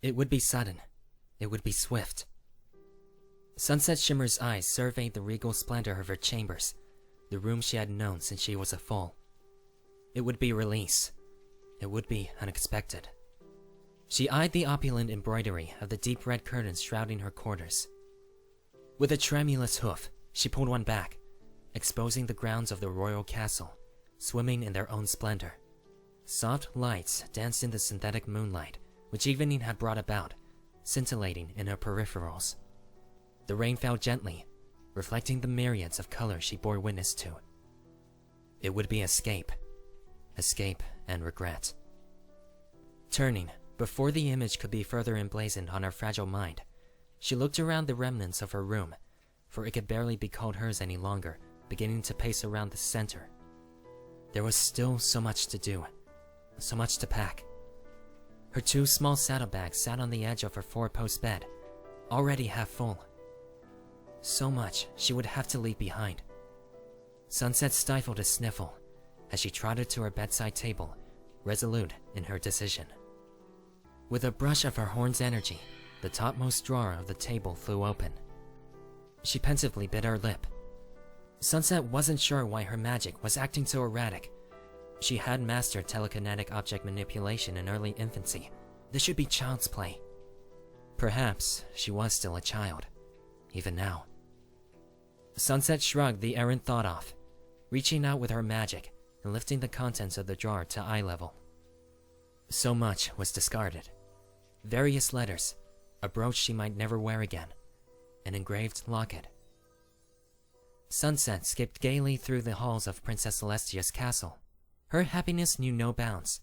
It would be sudden. It would be swift. Sunset Shimmer's eyes surveyed the regal splendor of her chambers, the room she had known since she was a foal. It would be release. It would be unexpected. She eyed the opulent embroidery of the deep red curtains shrouding her quarters. With a tremulous hoof, she pulled one back, exposing the grounds of the royal castle, swimming in their own splendor. Soft lights danced in the synthetic moonlight, which evening had brought about, scintillating in her peripherals. The rain fell gently, reflecting the myriads of colors she bore witness to. It would be escape. Escape and regret. Turning, before the image could be further emblazoned on her fragile mind, she looked around the remnants of her room, for it could barely be called hers any longer, beginning to pace around the center. There was still so much to do, so much to pack. Her 2 small saddlebags sat on the edge of her 4-post bed, already half full. So much she would have to leave behind. Sunset stifled a sniffle as she trotted to her bedside table, resolute in her decision. With a brush of her horn's energy, the topmost drawer of the table flew open. She pensively bit her lip. Sunset wasn't sure why her magic was acting so erratic. She had mastered telekinetic object manipulation in early infancy. This should be child's play. Perhaps she was still a child, even now. Sunset shrugged the errant thought off, reaching out with her magic and lifting the contents of the drawer to eye level. So much was discarded. Various letters, a brooch she might never wear again, an engraved locket. Sunset skipped gaily through the halls of Princess Celestia's castle. Her happiness knew no bounds.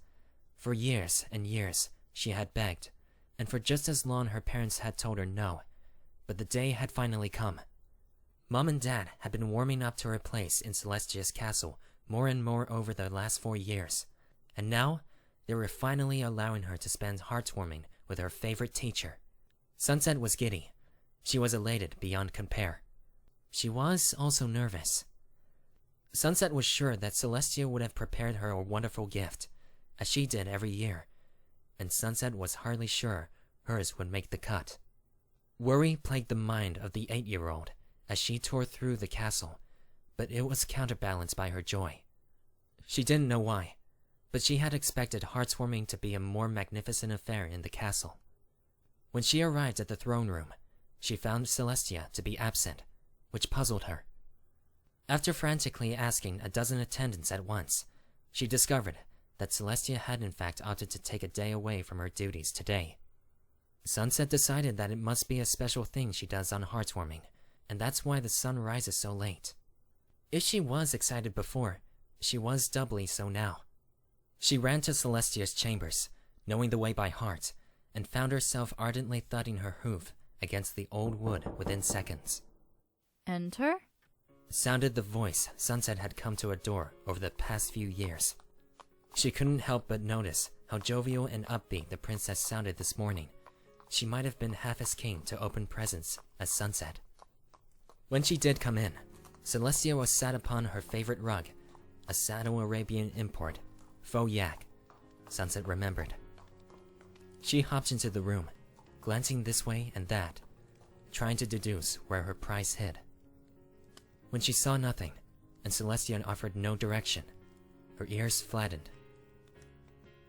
For years and years, she had begged, and for just as long her parents had told her no, but the day had finally come. Mom and Dad had been warming up to her place in Celestia's castle more and more over the last 4 years, and now they were finally allowing her to spend heartwarming with her favorite teacher. Sunset was giddy. She was elated beyond compare. She was also nervous. Sunset was sure that Celestia would have prepared her a wonderful gift, as she did every year, and Sunset was hardly sure hers would make the cut. Worry plagued the mind of the 8-year-old as she tore through the castle, but it was counterbalanced by her joy. She didn't know why, but she had expected heartwarming to be a more magnificent affair in the castle. When she arrived at the throne room, she found Celestia to be absent, which puzzled her. After frantically asking a dozen attendants at once, she discovered that Celestia had in fact opted to take a day away from her duties today. Sunset decided that it must be a special thing she does on heartwarming, and that's why the sun rises so late. If she was excited before, she was doubly so now. She ran to Celestia's chambers, knowing the way by heart, and found herself ardently thudding her hoof against the old wood within seconds. Enter? Sounded the voice Sunset had come to adore over the past few years. She couldn't help but notice how jovial and upbeat the princess sounded this morning. She might have been half as keen to open presents as Sunset. When she did come in, Celestia was sat upon her favorite rug, a Saddle Arabian import, faux yak, Sunset remembered. She hopped into the room, glancing this way and that, trying to deduce where her prize hid. When she saw nothing, and Celestia offered no direction, her ears flattened.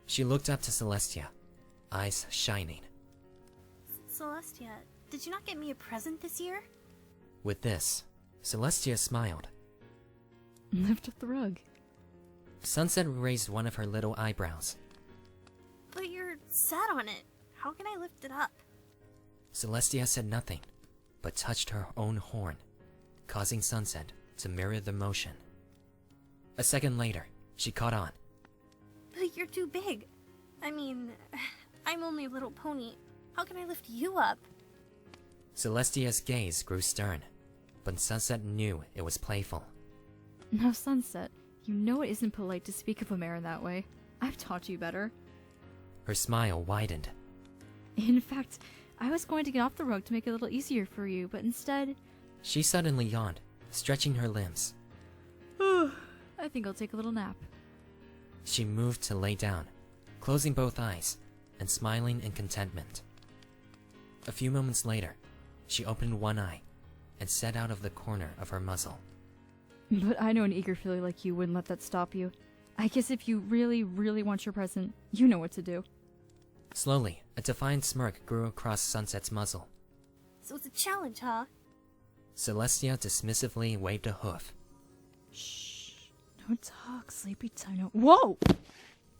She looked up to Celestia, eyes shining. Celestia, did you not get me a present this year? With this, Celestia smiled. Lift up the rug. Sunset raised one of her little eyebrows. But you're sat on it. How can I lift it up? Celestia said nothing, but touched her own horn, causing Sunset to mirror the motion. A second later, she caught on. But you're too big. I mean, I'm only a little pony. How can I lift you up? Celestia's gaze grew stern, but Sunset knew it was playful. Now, Sunset, you know it isn't polite to speak of a mare in that way. I've taught you better. Her smile widened. In fact, I was going to get off the rug to make it a little easier for you, but instead... She suddenly yawned, stretching her limbs. I think I'll take a little nap. She moved to lay down, closing both eyes and smiling in contentment. A few moments later, she opened one eye and said out of the corner of her muzzle, But I know an eager filly like you wouldn't let that stop you. I guess if you really, really want your present, you know what to do. Slowly, a defiant smirk grew across Sunset's muzzle. So it's a challenge, huh? Celestia dismissively waved a hoof. Shh. No talk, sleepy time. No. Whoa!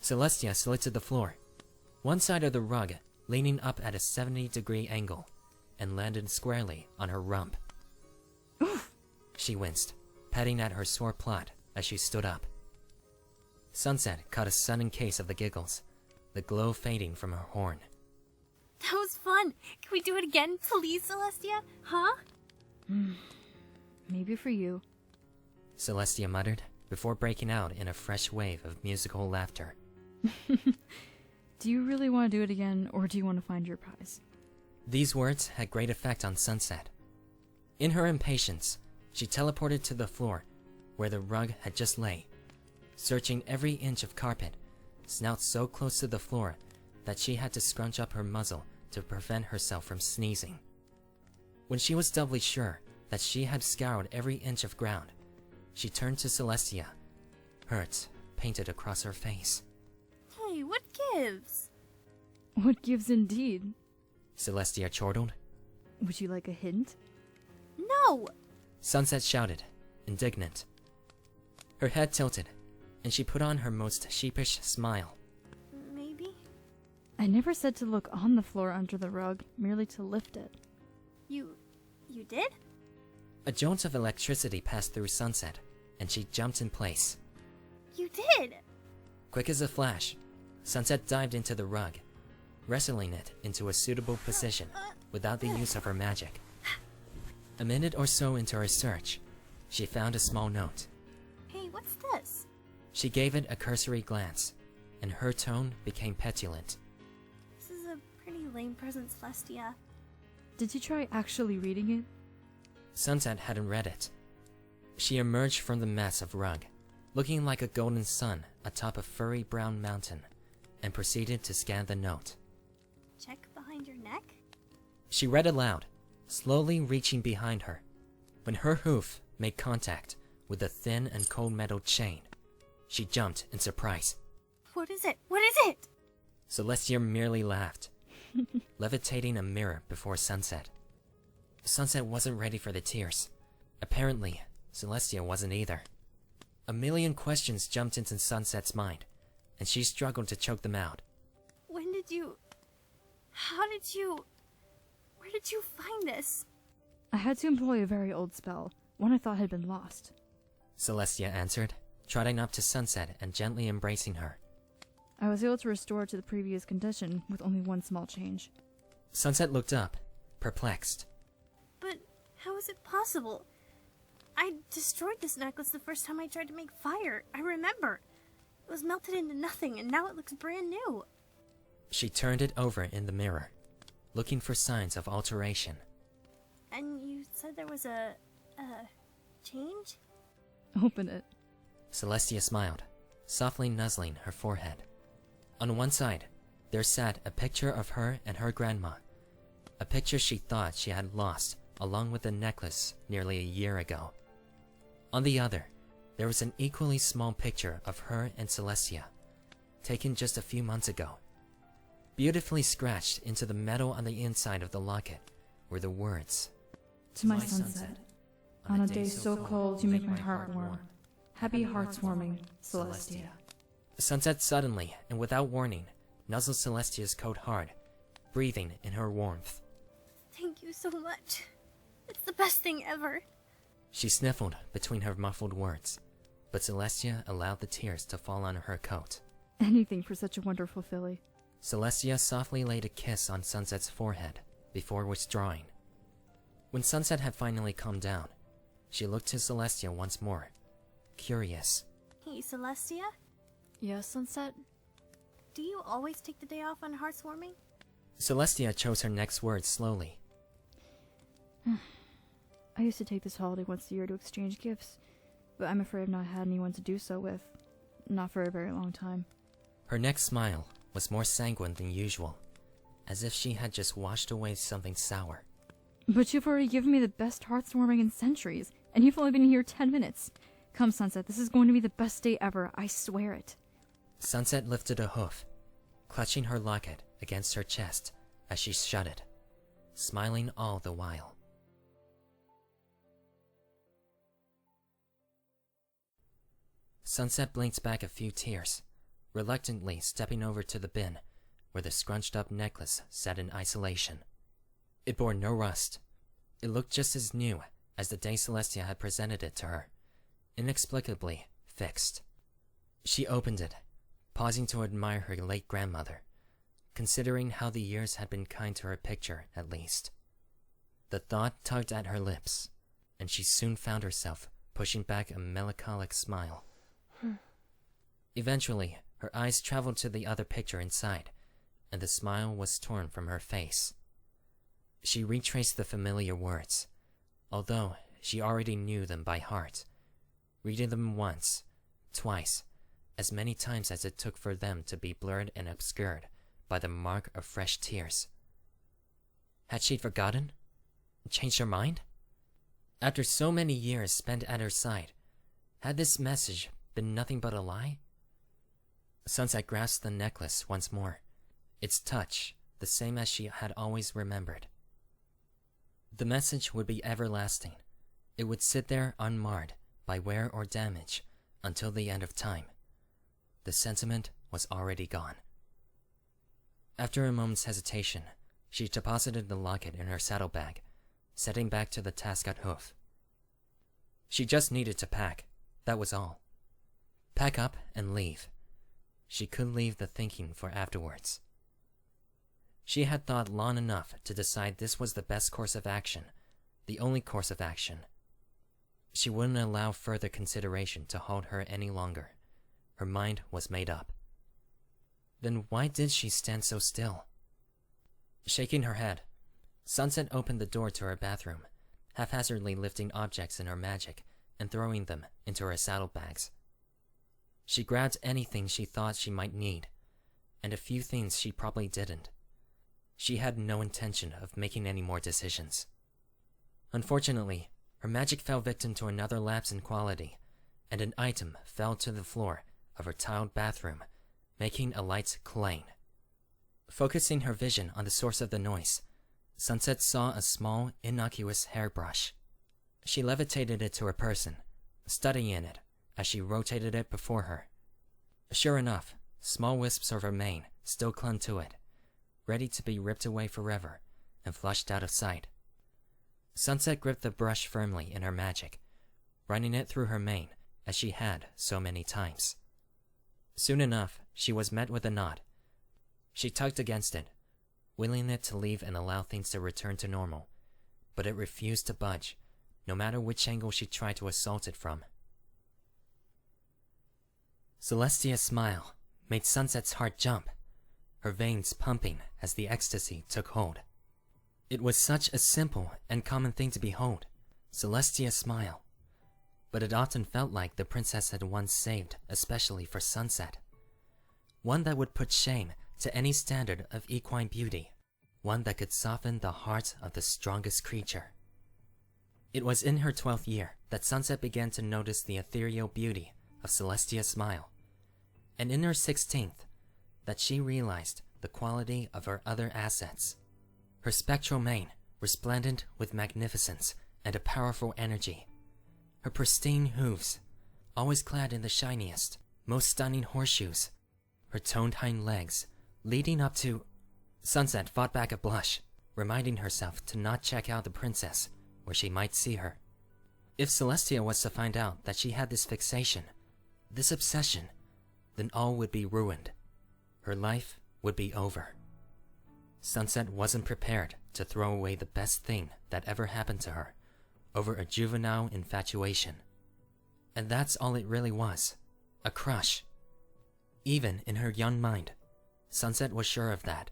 Celestia slid to the floor, one side of the rug leaning up at a 70-degree angle, and landed squarely on her rump. Oof! She winced, patting at her sore plot as she stood up. Sunset caught a sudden case of the giggles, the glow fading from her horn. That was fun. Can we do it again, please, Celestia? Huh? Maybe for you. Celestia muttered, before breaking out in a fresh wave of musical laughter. Do you really want to do it again, or do you want to find your prize? These words had great effect on Sunset. In her impatience, she teleported to the floor, where the rug had just lay, searching every inch of carpet, snout so close to the floor that she had to scrunch up her muzzle to prevent herself from sneezing. When she was doubly sure that she had scoured every inch of ground, she turned to Celestia, hurt painted across her face. Hey, what gives? What gives indeed? Celestia chortled. Would you like a hint? No! Sunset shouted, indignant. Her head tilted, and she put on her most sheepish smile. Maybe? I never said to look on the floor under the rug, merely to lift it. You did? A jolt of electricity passed through Sunset, and she jumped in place. You did! Quick as a flash, Sunset dived into the rug, wrestling it into a suitable position without the use of her magic. A minute or so into her search, she found a small note. Hey, what's this? She gave it a cursory glance, and her tone became petulant. This is a pretty lame present, Celestia. Did you try actually reading it? Sunset hadn't read it. She emerged from the mess of rug, looking like a golden sun atop a furry brown mountain, and proceeded to scan the note. Check behind your neck? She read aloud, slowly reaching behind her, when her hoof made contact with a thin and cold metal chain. She jumped in surprise. What is it? What is it? Celestia merely laughed, levitating a mirror before Sunset. Sunset wasn't ready for the tears. Apparently, Celestia wasn't either. A million questions jumped into Sunset's mind, and she struggled to choke them out. When did you... How did you... Where did you find this? I had to employ a very old spell, one I thought had been lost. Celestia answered, trotting up to Sunset and gently embracing her. I was able to restore it to the previous condition with only one small change. Sunset looked up, perplexed. But how is it possible? I destroyed this necklace the first time I tried to make fire. I remember. It was melted into nothing, and now it looks brand new. She turned it over in the mirror, looking for signs of alteration. And you said there was a change? Open it. Celestia smiled, softly nuzzling her forehead. On one side, there sat a picture of her and her grandma, a picture she thought she had lost along with the necklace nearly a year ago. On the other, there was an equally small picture of her and Celestia, taken just a few months ago. Beautifully scratched into the metal on the inside of the locket were the words, To my sunset, on a day so cold you make my heart warm. Happy hearts warming, Celestia. Sunset suddenly, and without warning, nuzzled Celestia's coat hard, breathing in her warmth. Thank you so much. It's the best thing ever. She sniffled between her muffled words, but Celestia allowed the tears to fall on her coat. Anything for such a wonderful filly. Celestia softly laid a kiss on Sunset's forehead before withdrawing. When Sunset had finally calmed down, she looked to Celestia once more, curious. Hey, Celestia? Yes, Sunset? Do you always take the day off on Heartswarming? Celestia chose her next words slowly. I used to take this holiday once a year to exchange gifts, but I'm afraid I've not had anyone to do so with. Not for a very long time. Her next smile was more sanguine than usual, as if she had just washed away something sour. But you've already given me the best heartwarming in centuries, and you've only been here 10 minutes. Come, Sunset, this is going to be the best day ever, I swear it. Sunset lifted a hoof, clutching her locket against her chest as she shut it, smiling all the while. Sunset blinked back a few tears, reluctantly stepping over to the bin where the scrunched-up necklace sat in isolation. It bore no rust. It looked just as new as the day Celestia had presented it to her, inexplicably fixed. She opened it, pausing to admire her late grandmother, considering how the years had been kind to her picture, at least. The thought tugged at her lips, and she soon found herself pushing back a melancholic smile. Eventually, her eyes traveled to the other picture inside, and the smile was torn from her face. She retraced the familiar words, although she already knew them by heart, reading them once, twice, as many times as it took for them to be blurred and obscured by the mark of fresh tears. Had she forgotten? Changed her mind? After so many years spent at her side, had this message been nothing but a lie? Sunset grasped the necklace once more, its touch the same as she had always remembered. The message would be everlasting. It would sit there unmarred by wear or damage until the end of time. The sentiment was already gone. After a moment's hesitation, she deposited the locket in her saddlebag, setting back to the Tascott hoof. She just needed to pack, that was all. Pack up and leave. She could leave the thinking for afterwards. She had thought long enough to decide this was the best course of action, the only course of action. She wouldn't allow further consideration to hold her any longer. Her mind was made up. Then why did she stand so still? Shaking her head, Sunset opened the door to her bathroom, haphazardly lifting objects in her magic and throwing them into her saddlebags. She grabbed anything she thought she might need, and a few things she probably didn't. She had no intention of making any more decisions. Unfortunately, her magic fell victim to another lapse in quality, and an item fell to the floor of her tiled bathroom, making a light clang. Focusing her vision on the source of the noise, Sunset saw a small, innocuous hairbrush. She levitated it to her person, studying it as she rotated it before her. Sure enough, small wisps of her mane still clung to it, ready to be ripped away forever and flushed out of sight. Sunset gripped the brush firmly in her magic, running it through her mane as she had so many times. Soon enough, she was met with a nod. She tugged against it, willing it to leave and allow things to return to normal, but it refused to budge, no matter which angle she tried to assault it from. Celestia's smile made Sunset's heart jump, her veins pumping as the ecstasy took hold. It was such a simple and common thing to behold, Celestia's smile, but it often felt like the princess had once saved especially for Sunset. One that would put shame to any standard of equine beauty, one that could soften the heart of the strongest creature. It was in her 12th year that Sunset began to notice the ethereal beauty of Celestia's smile, and in her 16th that she realized the quality of her other assets. Her spectral mane, resplendent with magnificence and a powerful energy. Her pristine hooves, always clad in the shiniest, most stunning horseshoes. Her toned hind legs, leading up to... Sunset fought back a blush, reminding herself to not check out the princess where she might see her. If Celestia was to find out that she had this fixation, this obsession, then all would be ruined. Her life would be over. Sunset wasn't prepared to throw away the best thing that ever happened to her over a juvenile infatuation. And that's all it really was, a crush. Even in her young mind, Sunset was sure of that.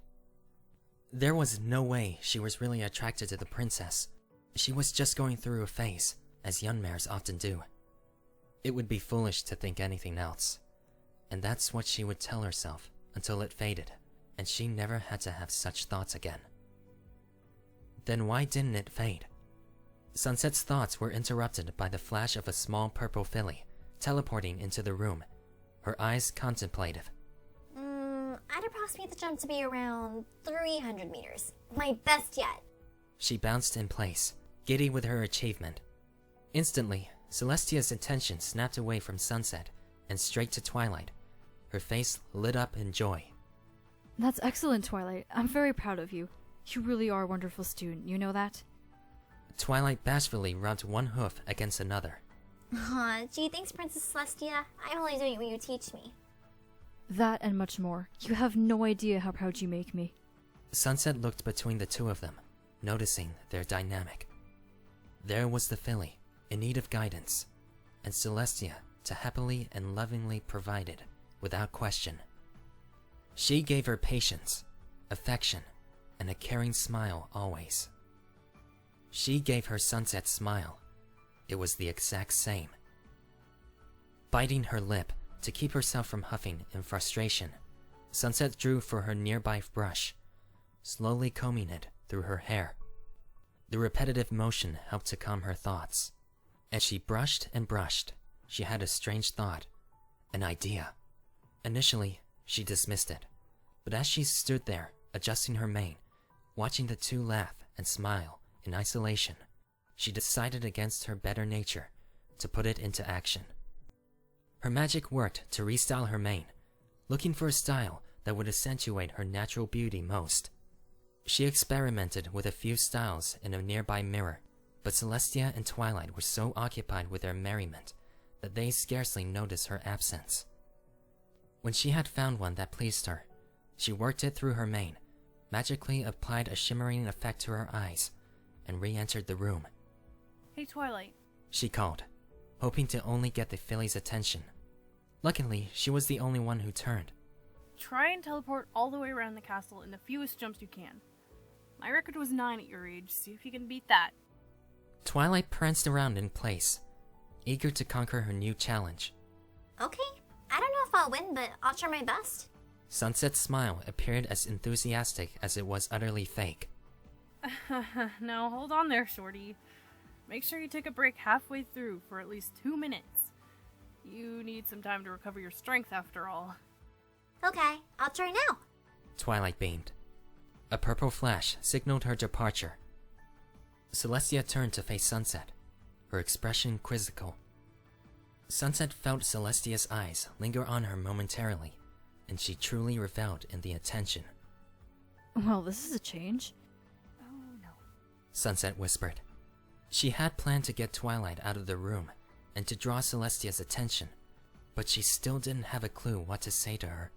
There was no way she was really attracted to the princess. She was just going through a phase, as young mares often do. It would be foolish to think anything else, and that's what she would tell herself until it faded, and she never had to have such thoughts again. Then why didn't it fade? Sunset's thoughts were interrupted by the flash of a small purple filly teleporting into the room, her eyes contemplative. I'd approximate the jump to be around 300 meters. My best yet. She bounced in place, giddy with her achievement. Instantly, Celestia's attention snapped away from Sunset and straight to Twilight. Her face lit up in joy. That's excellent, Twilight. I'm very proud of you. You really are a wonderful student, you know that? Twilight bashfully rubbed one hoof against another. Aw, gee, thanks, Princess Celestia. I'm only doing what you teach me. That and much more. You have no idea how proud you make me. Sunset looked between the two of them, noticing their dynamic. There was the filly, in need of guidance, and Celestia to happily and lovingly provide it, without question. She gave her patience, affection, and a caring smile always. She gave her Sunset's smile. It was the exact same. Biting her lip to keep herself from huffing in frustration, Sunset drew for her nearby brush, slowly combing it through her hair. The repetitive motion helped to calm her thoughts. As she brushed and brushed, she had a strange thought, an idea. Initially, she dismissed it, but as she stood there, adjusting her mane, watching the two laugh and smile in isolation, she decided against her better nature to put it into action. Her magic worked to restyle her mane, looking for a style that would accentuate her natural beauty most. She experimented with a few styles in a nearby mirror, but Celestia and Twilight were so occupied with their merriment that they scarcely noticed her absence. When she had found one that pleased her, she worked it through her mane, magically applied a shimmering effect to her eyes, and re-entered the room. Hey, Twilight. She called, hoping to only get the filly's attention. Luckily, she was the only one who turned. Try and teleport all the way around the castle in the fewest jumps you can. My record was 9 at your age, see if you can beat that. Twilight pranced around in place, eager to conquer her new challenge. Okay, I don't know if I'll win, but I'll try my best. Sunset's smile appeared as enthusiastic as it was utterly fake. Now, hold on there, shorty. Make sure you take a break halfway through for at least 2 minutes. You need some time to recover your strength after all. Okay, I'll try now. Twilight beamed. A purple flash signaled her departure. Celestia turned to face Sunset, her expression quizzical. Sunset felt Celestia's eyes linger on her momentarily, and she truly reveled in the attention. Well, this is a change. Oh no. Sunset whispered. She had planned to get Twilight out of the room and to draw Celestia's attention, but she still didn't have a clue what to say to her.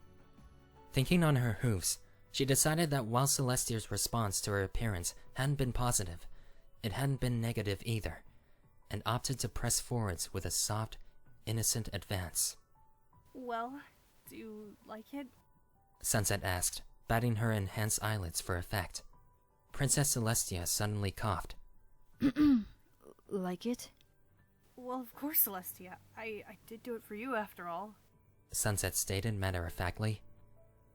Thinking on her hooves, she decided that while Celestia's response to her appearance hadn't been positive, it hadn't been negative either, and opted to press forwards with a soft, innocent advance. Well, do you like it? Sunset asked, batting her enhanced eyelids for effect. Princess Celestia suddenly coughed. Like it? Well, of course, Celestia. I did do it for you after all. Sunset stated matter-of-factly.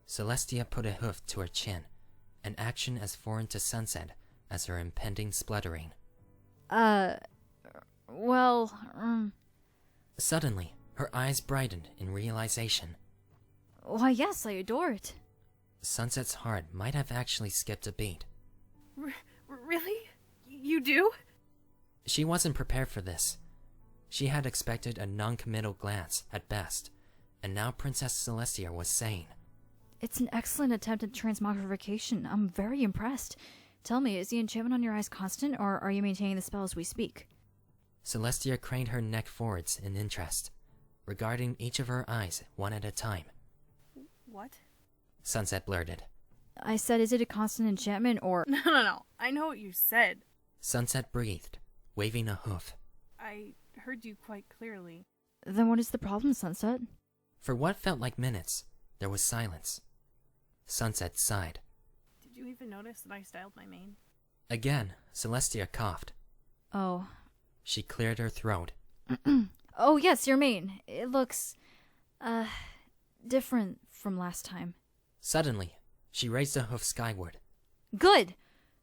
Celestia put a hoof to her chin, an action as foreign to Sunset as her impending spluttering. Suddenly, her eyes brightened in realization. Why, yes, I adore it. Sunset's heart might have actually skipped a beat. Really? You do? She wasn't prepared for this. She had expected a non-committal glance at best, and now Princess Celestia was saying, It's an excellent attempt at transmogrification. I'm very impressed. Tell me, is the enchantment on your eyes constant, or are you maintaining the spell as we speak? Celestia craned her neck forwards in interest, regarding each of her eyes one at a time. What? Sunset blurted. I said, is it a constant enchantment, or— No. I know what you said. Sunset breathed, waving a hoof. I heard you quite clearly. Then what is the problem, Sunset? For what felt like minutes, there was silence. Sunset sighed. Did you even notice that I styled my mane? Again, Celestia coughed. Oh. She cleared her throat. Oh, yes, your mane. It looks, different from last time. Suddenly, She raised a hoof skyward. Good!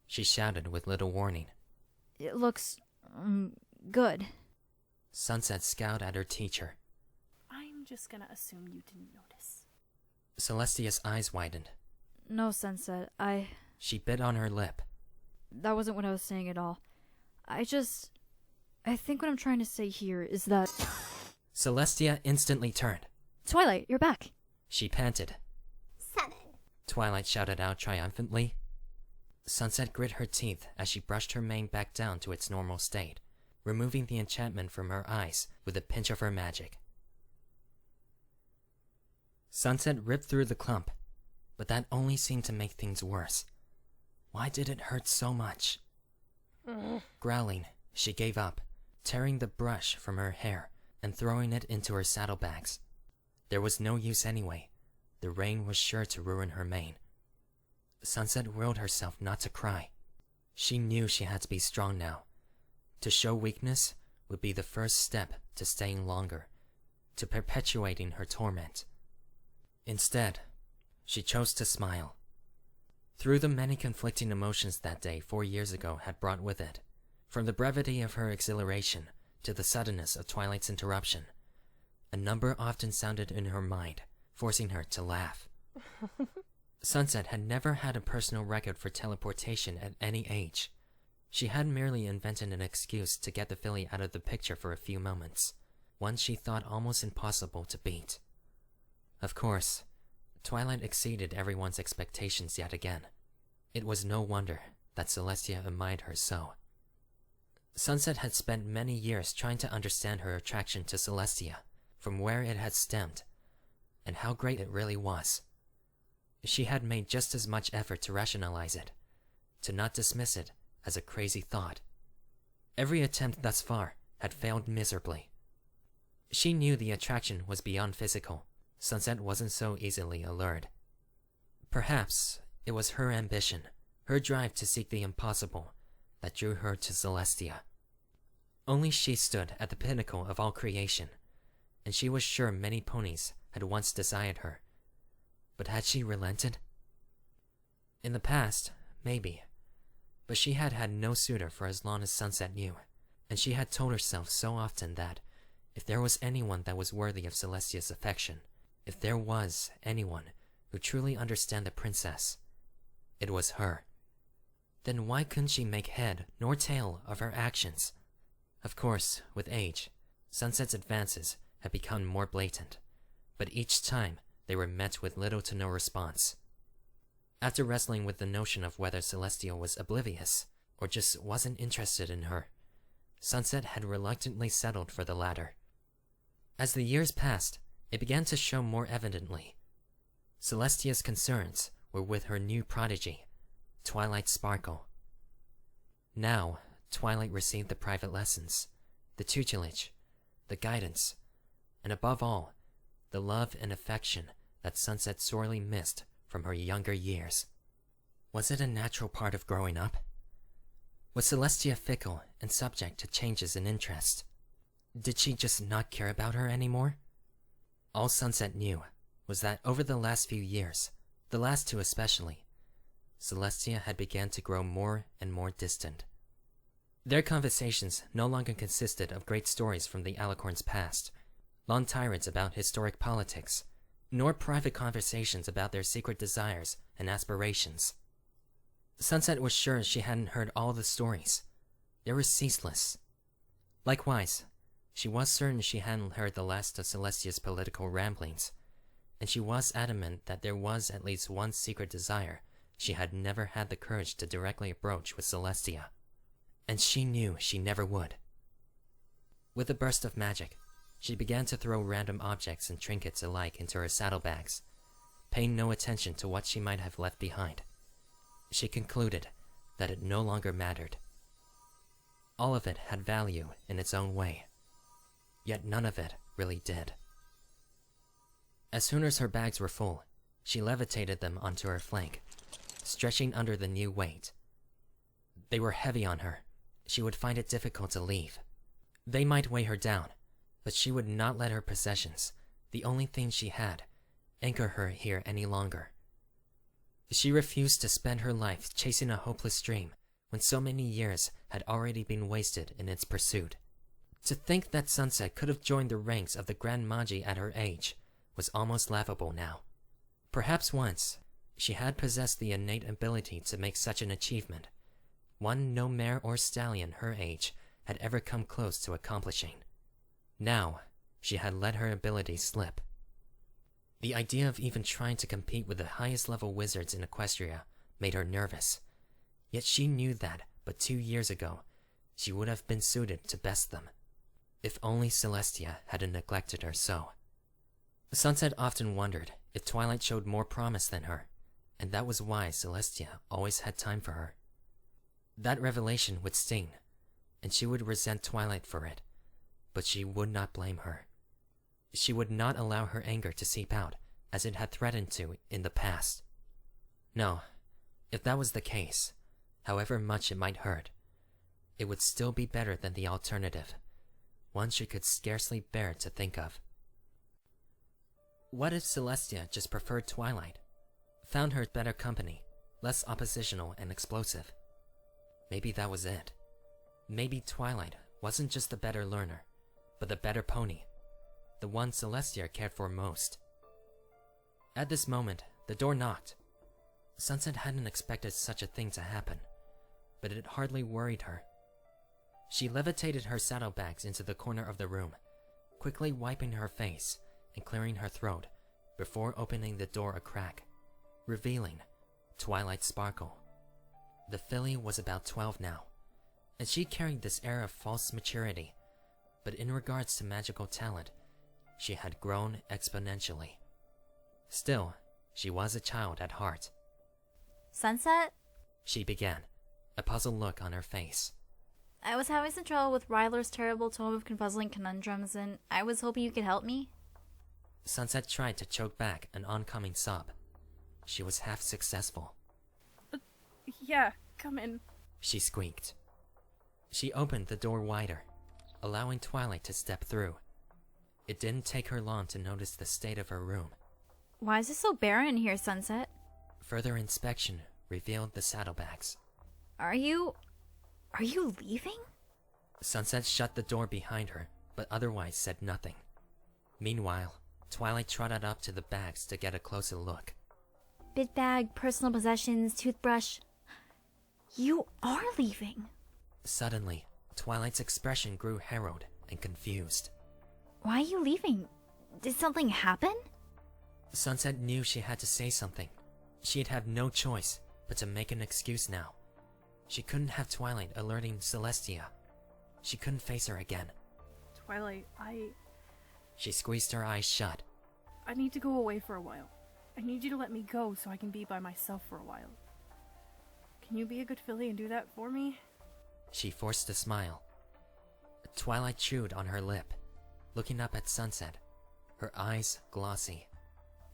She shouted with little warning. It looks, good. Sunset scowled at her teacher. I'm just gonna assume you didn't notice. Celestia's eyes widened. No, Sunset, She bit on her lip. that wasn't what I was saying at all. I think what I'm trying to say here is that... Celestia instantly turned. Twilight, you're back. She panted. 7. Twilight shouted out triumphantly. Sunset grit her teeth as she brushed her mane back down to its normal state, removing the enchantment from her eyes with a pinch of her magic. Sunset ripped through the clump, but that only seemed to make things worse. Why did it hurt so much? Growling, she gave up, tearing the brush from her hair and throwing it into her saddlebags. There was no use anyway. The rain was sure to ruin her mane. Sunset willed herself not to cry. She knew she had to be strong now. To show weakness would be the first step to staying longer, to perpetuating her torment. Instead, she chose to smile. Through the many conflicting emotions that day 4 years ago had brought with it, from the brevity of her exhilaration to the suddenness of Twilight's interruption, a number often sounded in her mind, forcing her to laugh. Sunset had never had a personal record for teleportation at any age. She had merely invented an excuse to get the filly out of the picture for a few moments, one she thought almost impossible to beat. Of course, Twilight exceeded everyone's expectations yet again. It was no wonder that Celestia admired her so. Sunset had spent many years trying to understand her attraction to Celestia, from where it had stemmed, and how great it really was. She had made just as much effort to rationalize it, to not dismiss it as a crazy thought. Every attempt thus far had failed miserably. She knew the attraction was beyond physical. Sunset wasn't so easily allured. Perhaps it was her ambition, her drive to seek the impossible, that drew her to Celestia. Only she stood at the pinnacle of all creation, and she was sure many ponies had once desired her. But had she relented? In the past, maybe, but she had had no suitor for as long as Sunset knew, and she had told herself so often that if there was anyone that was worthy of Celestia's affection, if there was anyone who truly understood the princess, it was her. Then why couldn't she make head nor tail of her actions? Of course, with age, Sunset's advances had become more blatant, but each time they were met with little to no response. After wrestling with the notion of whether Celestia was oblivious or just wasn't interested in her, Sunset had reluctantly settled for the latter. As the years passed, it began to show more evidently. Celestia's concerns were with her new prodigy, Twilight Sparkle. Now, Twilight received the private lessons, the tutelage, the guidance, and above all, the love and affection that Sunset sorely missed from her younger years. Was it a natural part of growing up? Was Celestia fickle and subject to changes in interest? Did she just not care about her anymore? All Sunset knew was that over the last few years, the last 2 especially, Celestia had begun to grow more and more distant. Their conversations no longer consisted of great stories from the Alicorn's past, long tirades about historic politics, nor private conversations about their secret desires and aspirations. Sunset was sure she hadn't heard all the stories. They were ceaseless. Likewise, she was certain she hadn't heard the last of Celestia's political ramblings, and she was adamant that there was at least one secret desire she had never had the courage to directly broach with Celestia, and she knew she never would. With a burst of magic, she began to throw random objects and trinkets alike into her saddlebags, paying no attention to what she might have left behind. She concluded that it no longer mattered. All of it had value in its own way, yet none of it really did. As soon as her bags were full, she levitated them onto her flank, stretching under the new weight. They were heavy on her. She would find it difficult to leave. They might weigh her down, but she would not let her possessions, the only thing she had, anchor her here any longer. She refused to spend her life chasing a hopeless dream when so many years had already been wasted in its pursuit. To think that Sunset could have joined the ranks of the Grand Magi at her age was almost laughable now. Perhaps once, she had possessed the innate ability to make such an achievement, one no mare or stallion her age had ever come close to accomplishing. Now, she had let her ability slip. The idea of even trying to compete with the highest level wizards in Equestria made her nervous, yet she knew that but 2 years ago, she would have been suited to best them. If only Celestia hadn't neglected her so. Sunset often wondered if Twilight showed more promise than her, and that was why Celestia always had time for her. That revelation would sting, and she would resent Twilight for it, but she would not blame her. She would not allow her anger to seep out as it had threatened to in the past. No, if that was the case, however much it might hurt, it would still be better than the alternative, one she could scarcely bear to think of. What if Celestia just preferred Twilight, found her better company, less oppositional and explosive? Maybe that was it. Maybe Twilight wasn't just the better learner, but the better pony, the one Celestia cared for most. At this moment, the door knocked. Sunset hadn't expected such a thing to happen, but it hardly worried her. She levitated her saddlebags into the corner of the room, quickly wiping her face and clearing her throat before opening the door a crack, revealing Twilight Sparkle. The filly was about 12 now, and she carried this air of false maturity, but in regards to magical talent, she had grown exponentially. Still, she was a child at heart. Sunset? She began, a puzzled look on her face. I was having some trouble with Ryler's terrible tome of confuzzling conundrums, and I was hoping you could help me. Sunset tried to choke back an oncoming sob. She was half successful. Yeah, come in. She squeaked. She opened the door wider, allowing Twilight to step through. It didn't take her long to notice the state of her room. Why is it so barren in here, Sunset? Further inspection revealed the saddlebags. Are you leaving? Sunset shut the door behind her, but otherwise said nothing. Meanwhile, Twilight trotted up to the bags to get a closer look. Bit bag, personal possessions, toothbrush. You are leaving. Suddenly, Twilight's expression grew harrowed and confused. Why are you leaving? Did something happen? Sunset knew she had to say something. She'd have no choice but to make an excuse now. She couldn't have Twilight alerting Celestia. She couldn't face her again. Twilight, She squeezed her eyes shut. I need to go away for a while. I need you to let me go so I can be by myself for a while. Can you be a good filly and do that for me? She forced a smile. Twilight chewed on her lip, looking up at Sunset, her eyes glossy.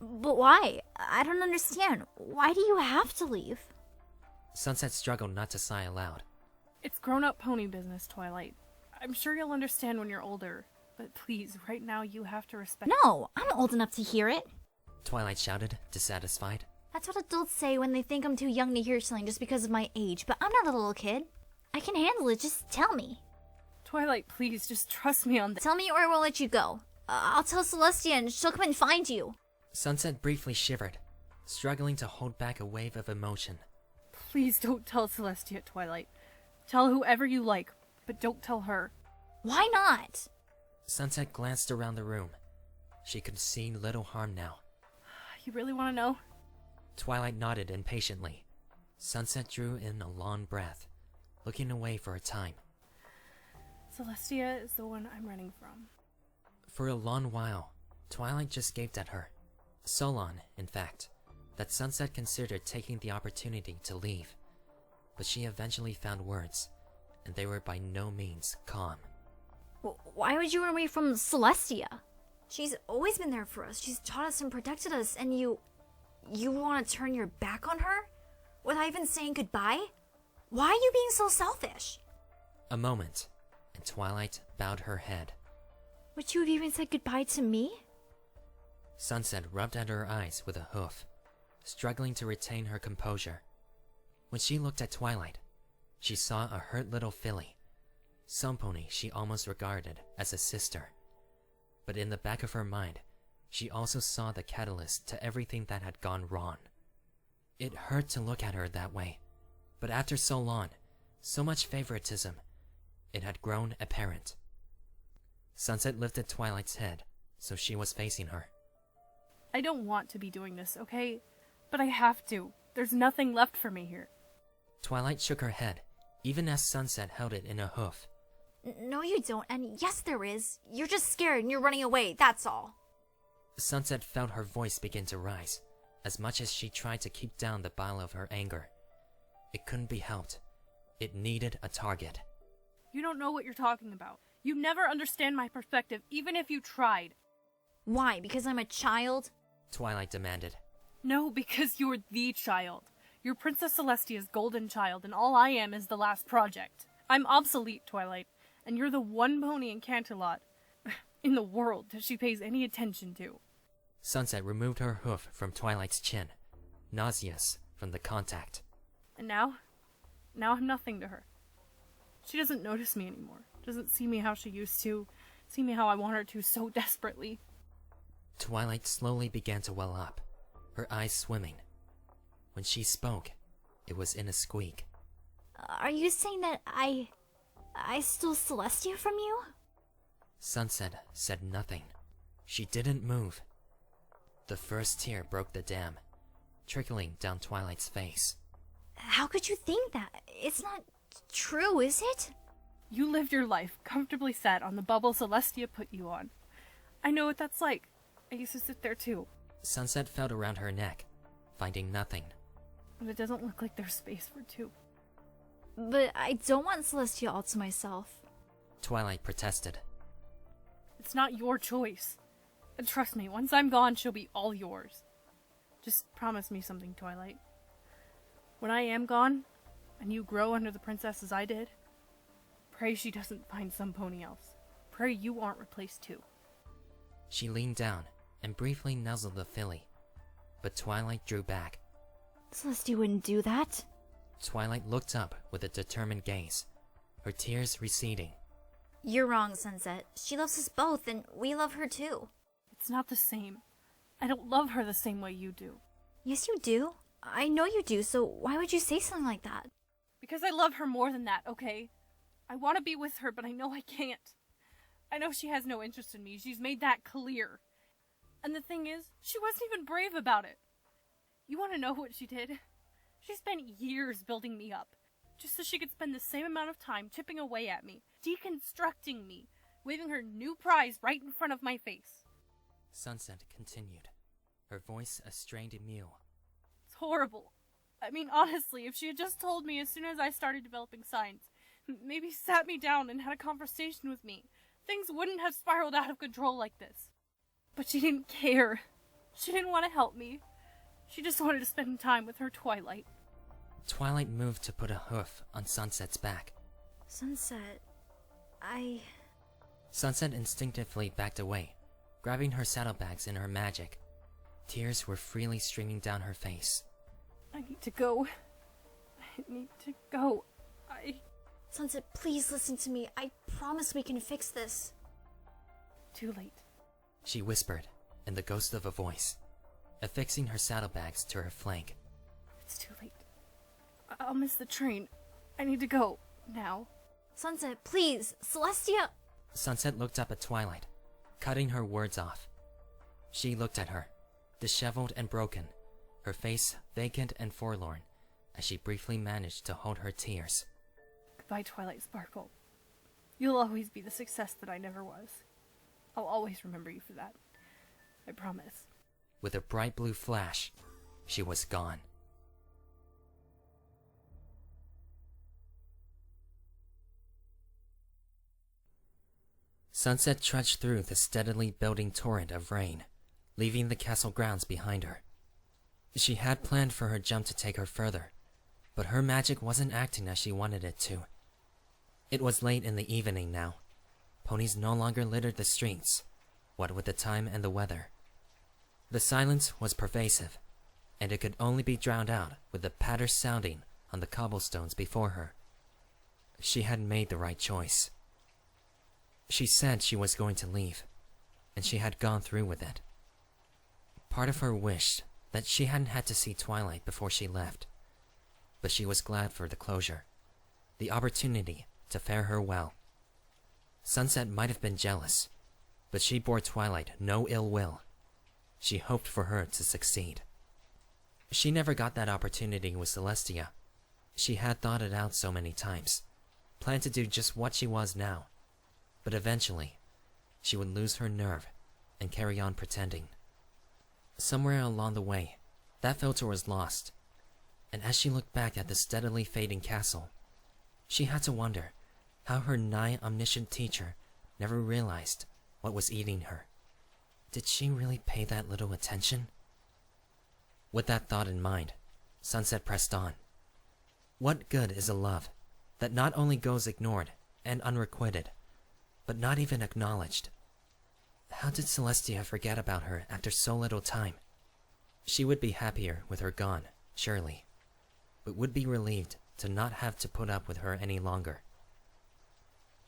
But why? I don't understand. Why do you have to leave? Sunset struggled not to sigh aloud. It's grown-up pony business, Twilight. I'm sure you'll understand when you're older, but please, right now you have to respect— No, I'm old enough to hear it. Twilight shouted, dissatisfied. That's what adults say when they think I'm too young to hear something just because of my age, but I'm not a little kid. I can handle it, just tell me. Twilight, please, just trust me on this. Tell me or I won't let you go. I'll tell Celestia and she'll come and find you. Sunset briefly shivered, struggling to hold back a wave of emotion. Please don't tell Celestia, Twilight. Tell whoever you like, but don't tell her. Why not? Sunset glanced around the room. She could see little harm now. You really want to know? Twilight nodded impatiently. Sunset drew in a long breath, looking away for a time. Celestia is the one I'm running from. For a long while, Twilight just gaped at her. So long, in fact, that Sunset considered taking the opportunity to leave. But she eventually found words, and they were by no means calm. Why would you run away from Celestia? She's always been there for us. She's taught us and protected us, and you want to turn your back on her? Without even saying goodbye? Why are you being so selfish? A moment, and Twilight bowed her head. Would you have even said goodbye to me? Sunset rubbed at her eyes with a hoof, struggling to retain her composure. When she looked at Twilight, she saw a hurt little filly, some pony she almost regarded as a sister. But in the back of her mind, she also saw the catalyst to everything that had gone wrong. It hurt to look at her that way, but after so long, so much favoritism, it had grown apparent. Sunset lifted Twilight's head, so she was facing her. I don't want to be doing this, okay? But I have to. There's nothing left for me here. Twilight shook her head, even as Sunset held it in a hoof. No, you don't, and yes, there is. You're just scared and you're running away, that's all. Sunset felt her voice begin to rise, as much as she tried to keep down the bile of her anger. It couldn't be helped. It needed a target. You don't know what you're talking about. You never understand my perspective, even if you tried. Why? Because I'm a child? Twilight demanded. No, because you're the child. You're Princess Celestia's golden child, and all I am is the last project. I'm obsolete, Twilight, and you're the one pony in Canterlot in the world that she pays any attention to. Sunset removed her hoof from Twilight's chin, nauseous from the contact. And now I'm nothing to her. She doesn't notice me anymore, doesn't see me how she used to, see me how I want her to so desperately. Twilight slowly began to well up, her eyes swimming. When she spoke, it was in a squeak. Are you saying that I stole Celestia from you? Sunset said nothing. She didn't move. The first tear broke the dam, trickling down Twilight's face. How could you think that? It's not true, is it? You lived your life comfortably sat on the bubble Celestia put you on. I know what that's like. I used to sit there too. Sunset felt around her neck, finding nothing. And it doesn't look like there's space for two. But I don't want Celestia all to myself. Twilight protested. It's not your choice. And trust me, once I'm gone, she'll be all yours. Just promise me something, Twilight. When I am gone, and you grow under the princess as I did, pray she doesn't find some pony else. Pray you aren't replaced too. She leaned down and briefly nuzzled the filly, but Twilight drew back. Celestia wouldn't do that. Twilight looked up with a determined gaze, her tears receding. You're wrong, Sunset. She loves us both, and we love her too. It's not the same. I don't love her the same way you do. Yes, you do. I know you do, so why would you say something like that? Because I love her more than that, okay? I want to be with her, but I know I can't. I know she has no interest in me. She's made that clear. And the thing is, she wasn't even brave about it. You want to know what she did? She spent years building me up, just so she could spend the same amount of time chipping away at me, deconstructing me, waving her new prize right in front of my face. Sunset continued, her voice a strained mew. It's horrible. I mean, honestly, if she had just told me as soon as I started developing signs, maybe sat me down and had a conversation with me, things wouldn't have spiraled out of control like this. But she didn't care. She didn't want to help me. She just wanted to spend time with her Twilight. Twilight moved to put a hoof on Sunset's back. Sunset, Sunset instinctively backed away, grabbing her saddlebags in her magic. Tears were freely streaming down her face. I need to go. Sunset, please listen to me. I promise we can fix this. Too late. She whispered, in the ghost of a voice, affixing her saddlebags to her flank. It's too late. I'll miss the train. I need to go. Now. Sunset, please. Celestia... Sunset looked up at Twilight, cutting her words off. She looked at her, disheveled and broken, her face vacant and forlorn, as she briefly managed to hold her tears. Goodbye, Twilight Sparkle. You'll always be the success that I never was. I'll always remember you for that. I promise. With a bright blue flash, she was gone. Sunset trudged through the steadily building torrent of rain, leaving the castle grounds behind her. She had planned for her jump to take her further, but her magic wasn't acting as she wanted it to. It was late in the evening now. Ponies no longer littered the streets, what with the time and the weather. The silence was pervasive, and it could only be drowned out with the patter sounding on the cobblestones before her. She had made the right choice. She said she was going to leave, and she had gone through with it. Part of her wished that she hadn't had to see twilight before she left, but she was glad for the closure, the opportunity to fare her well. Sunset might have been jealous, but she bore Twilight no ill will. She hoped for her to succeed. She never got that opportunity with Celestia. She had thought it out so many times, planned to do just what she was now, but eventually, she would lose her nerve and carry on pretending. Somewhere along the way, that filter was lost, and as she looked back at the steadily fading castle, she had to wonder how her nigh-omniscient teacher never realized what was eating her. Did she really pay that little attention? With that thought in mind, Sunset pressed on. What good is a love that not only goes ignored and unrequited, but not even acknowledged? How did Celestia forget about her after so little time? She would be happier with her gone, surely, but would be relieved to not have to put up with her any longer.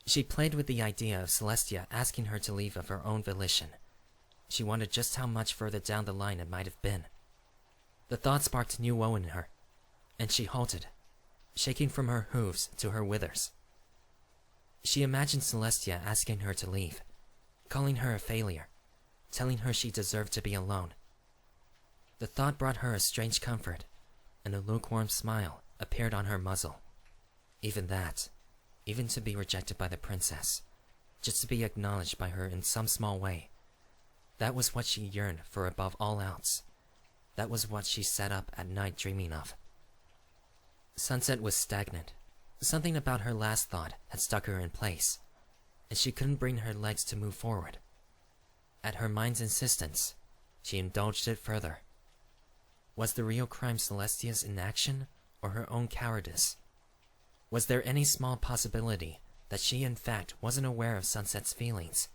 She played with the idea of Celestia asking her to leave of her own volition. She wondered just how much further down the line it might have been. The thought sparked new woe in her, and she halted, shaking from her hooves to her withers. She imagined Celestia asking her to leave, calling her a failure, telling her she deserved to be alone. The thought brought her a strange comfort, and a lukewarm smile appeared on her muzzle. Even that, even to be rejected by the princess, just to be acknowledged by her in some small way, that was what she yearned for above all else. That was what she sat up at night dreaming of. Sunset was stagnant. Something about her last thought had stuck her in place, and she couldn't bring her legs to move forward. At her mind's insistence, she indulged it further. Was the real crime Celestia's inaction or her own cowardice? Was there any small possibility that she in fact wasn't aware of Sunset's feelings?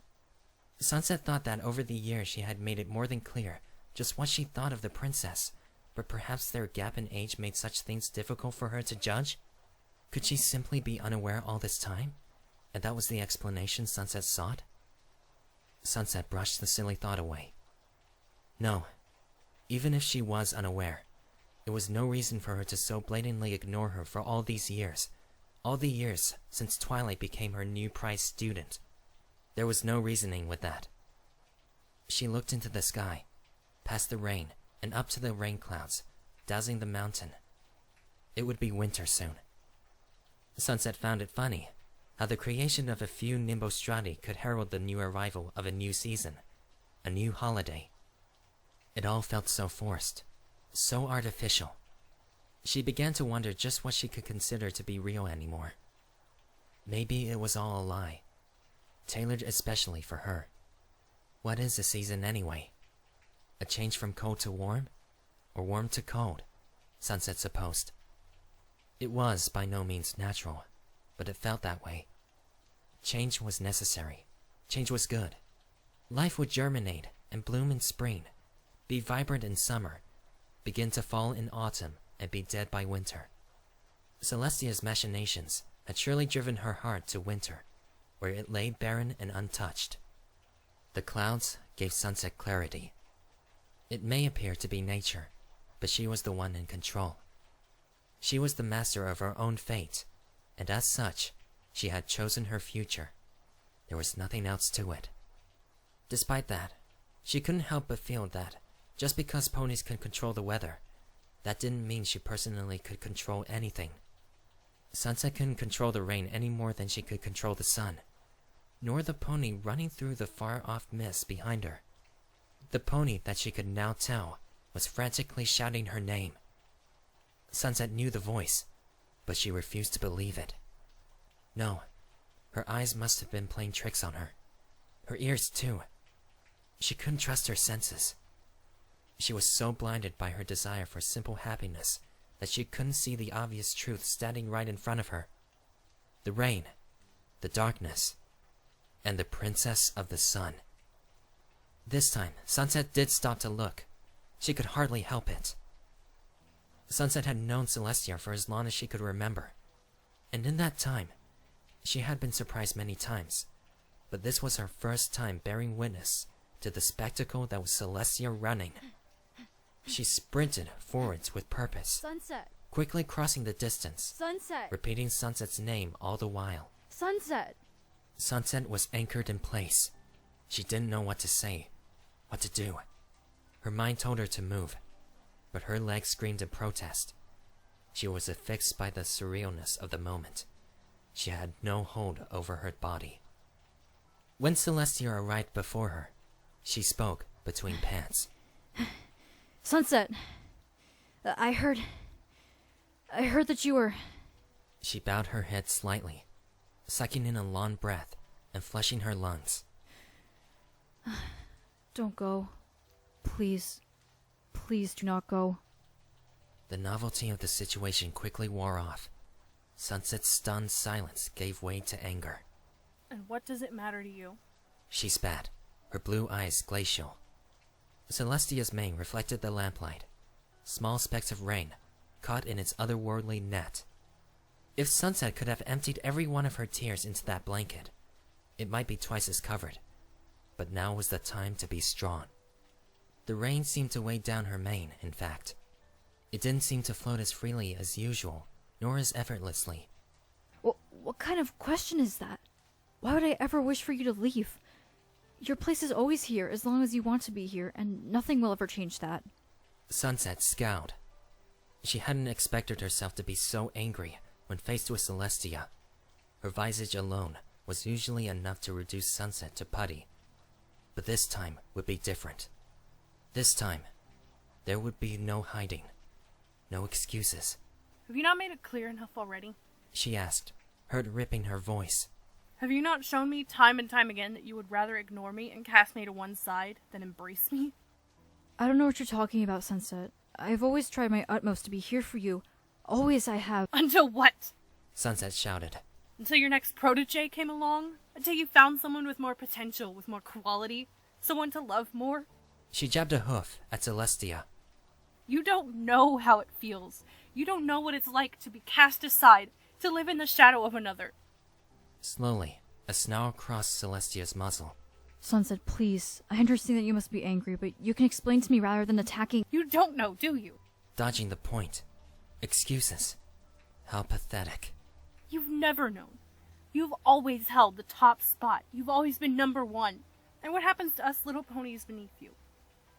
Sunset thought that over the years she had made it more than clear just what she thought of the princess, but perhaps their gap in age made such things difficult for her to judge? Could she simply be unaware all this time, and that was the explanation Sunset sought? Sunset brushed the silly thought away. No, even if she was unaware, it was no reason for her to so blatantly ignore her for all these years, all the years since Twilight became her new prized student. There was no reasoning with that. She looked into the sky, past the rain, and up to the rain clouds, dousing the mountain. It would be winter soon. Sunset found it funny how the creation of a few nimbostrati could herald the new arrival of a new season, a new holiday. It all felt so forced, so artificial. She began to wonder just what she could consider to be real anymore. Maybe it was all a lie, tailored especially for her. What is a season anyway? A change from cold to warm? Or warm to cold? Sunset supposed. It was by no means natural, but it felt that way. Change was necessary. Change was good. Life would germinate and bloom in spring, be vibrant in summer, begin to fall in autumn, and be dead by winter. Celestia's machinations had surely driven her heart to winter, where it lay barren and untouched. The clouds gave Sunset clarity. It may appear to be nature, but she was the one in control. She was the master of her own fate, and as such, she had chosen her future. There was nothing else to it. Despite that, she couldn't help but feel that, just because ponies could control the weather, that didn't mean she personally could control anything. Sunset couldn't control the rain any more than she could control the sun, nor the pony running through the far-off mist behind her. The pony that she could now tell was frantically shouting her name. Sunset knew the voice, but she refused to believe it. No, her eyes must have been playing tricks on her. Her ears, too. She couldn't trust her senses. She was so blinded by her desire for simple happiness that she couldn't see the obvious truth standing right in front of her. The rain, the darkness, and the Princess of the Sun. This time, Sunset did stop to look. She could hardly help it. Sunset had known Celestia for as long as she could remember, and in that time, she had been surprised many times, but this was her first time bearing witness to the spectacle that was Celestia running. She sprinted forwards with purpose, Sunset! quickly crossing the distance, Sunset! repeating Sunset's name all the while. Sunset! Sunset was anchored in place. She didn't know what to say, what to do. Her mind told her to move, but her legs screamed in protest. She was affixed by the surrealness of the moment. She had no hold over her body. When Celestia arrived before her, she spoke between pants. Sunset! I heard that you were... She bowed her head slightly, sucking in a long breath and flushing her lungs. Don't go. Please. Please do not go. The novelty of the situation quickly wore off. Sunset's stunned silence gave way to anger. And what does it matter to you? She spat, her blue eyes glacial. Celestia's mane reflected the lamplight, small specks of rain caught in its otherworldly net. If Sunset could have emptied every one of her tears into that blanket, it might be twice as covered, but now was the time to be strong. The rain seemed to weigh down her mane, in fact. It didn't seem to float as freely as usual, nor as effortlessly. What kind of question is that? Why would I ever wish for you to leave? Your place is always here as long as you want to be here, and nothing will ever change that. Sunset scowled. She hadn't expected herself to be so angry when faced with Celestia. Her visage alone was usually enough to reduce Sunset to putty. But this time would be different. This time, there would be no hiding, no excuses. Have you not made it clear enough already? She asked, hurt ripping her voice. Have you not shown me time and time again that you would rather ignore me and cast me to one side than embrace me? I don't know what you're talking about, Sunset. I've always tried my utmost to be here for you. Always I have. Until what? Sunset shouted. Until your next protege came along? Until you found someone with more potential, with more quality? Someone to love more? She jabbed a hoof at Celestia. You don't know how it feels. You don't know what it's like to be cast aside, to live in the shadow of another. Slowly, a snarl crossed Celestia's muzzle. Sunset, please. I understand that you must be angry, but you can explain to me rather than attacking. You don't know, do you? Dodging the point. Excuses. How pathetic. You've never known. You've always held the top spot. You've always been number one. And what happens to us little ponies beneath you?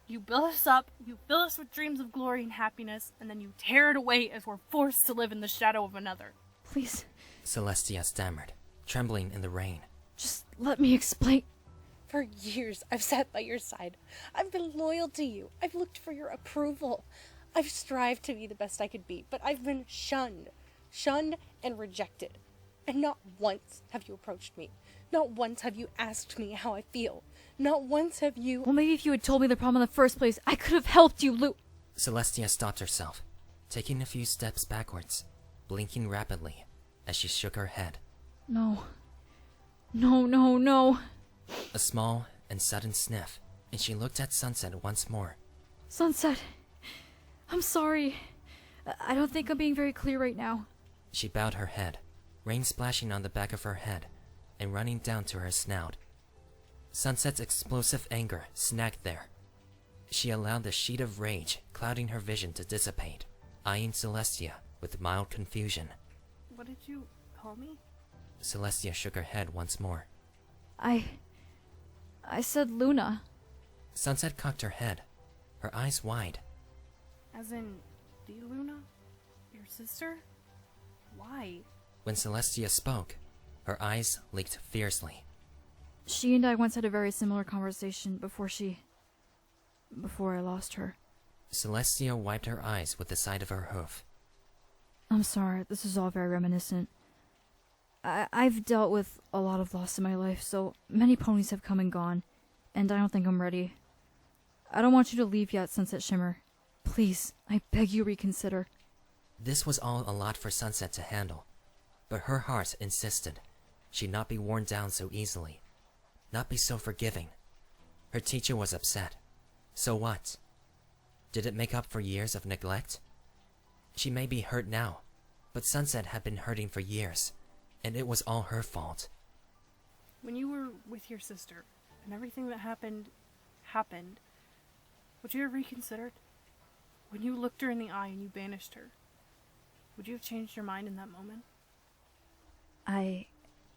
You build us up, you fill us with dreams of glory and happiness, and then you tear it away as we're forced to live in the shadow of another. Please. Celestia stammered, trembling in the rain. Just let me explain. For years, I've sat by your side. I've been loyal to you. I've looked for your approval. I've strived to be the best I could be, but I've been shunned and rejected. And not once have you approached me. Not once have you asked me how I feel. Not once have you... Well, maybe if you had told me the problem in the first place, I could have helped you, Celestia stopped herself, taking a few steps backwards, blinking rapidly as she shook her head. No. No. A small and sudden sniff, and she looked at Sunset once more. Sunset, I'm sorry. I don't think I'm being very clear right now. She bowed her head, rain splashing on the back of her head and running down to her snout. Sunset's explosive anger snagged there. She allowed the sheet of rage clouding her vision to dissipate, eyeing Celestia with mild confusion. What did you call me? Celestia shook her head once more. I said Luna. Sunset cocked her head, her eyes wide. As in, the Luna? Your sister? Why? When Celestia spoke, her eyes leaked fiercely. She and I once had a very similar conversation before I lost her. Celestia wiped her eyes with the side of her hoof. I'm sorry, this is all very reminiscent. I've dealt with a lot of loss in my life, so many ponies have come and gone, and I don't think I'm ready. I don't want you to leave yet, Sunset Shimmer. Please, I beg you reconsider. This was all a lot for Sunset to handle, but her heart insisted she'd not be worn down so easily, not be so forgiving. Her teacher was upset. So what? Did it make up for years of neglect? She may be hurt now, but Sunset had been hurting for years, and it was all her fault. When you were with your sister, and everything that happened, would you have reconsidered? When you looked her in the eye and you banished her, would you have changed your mind in that moment?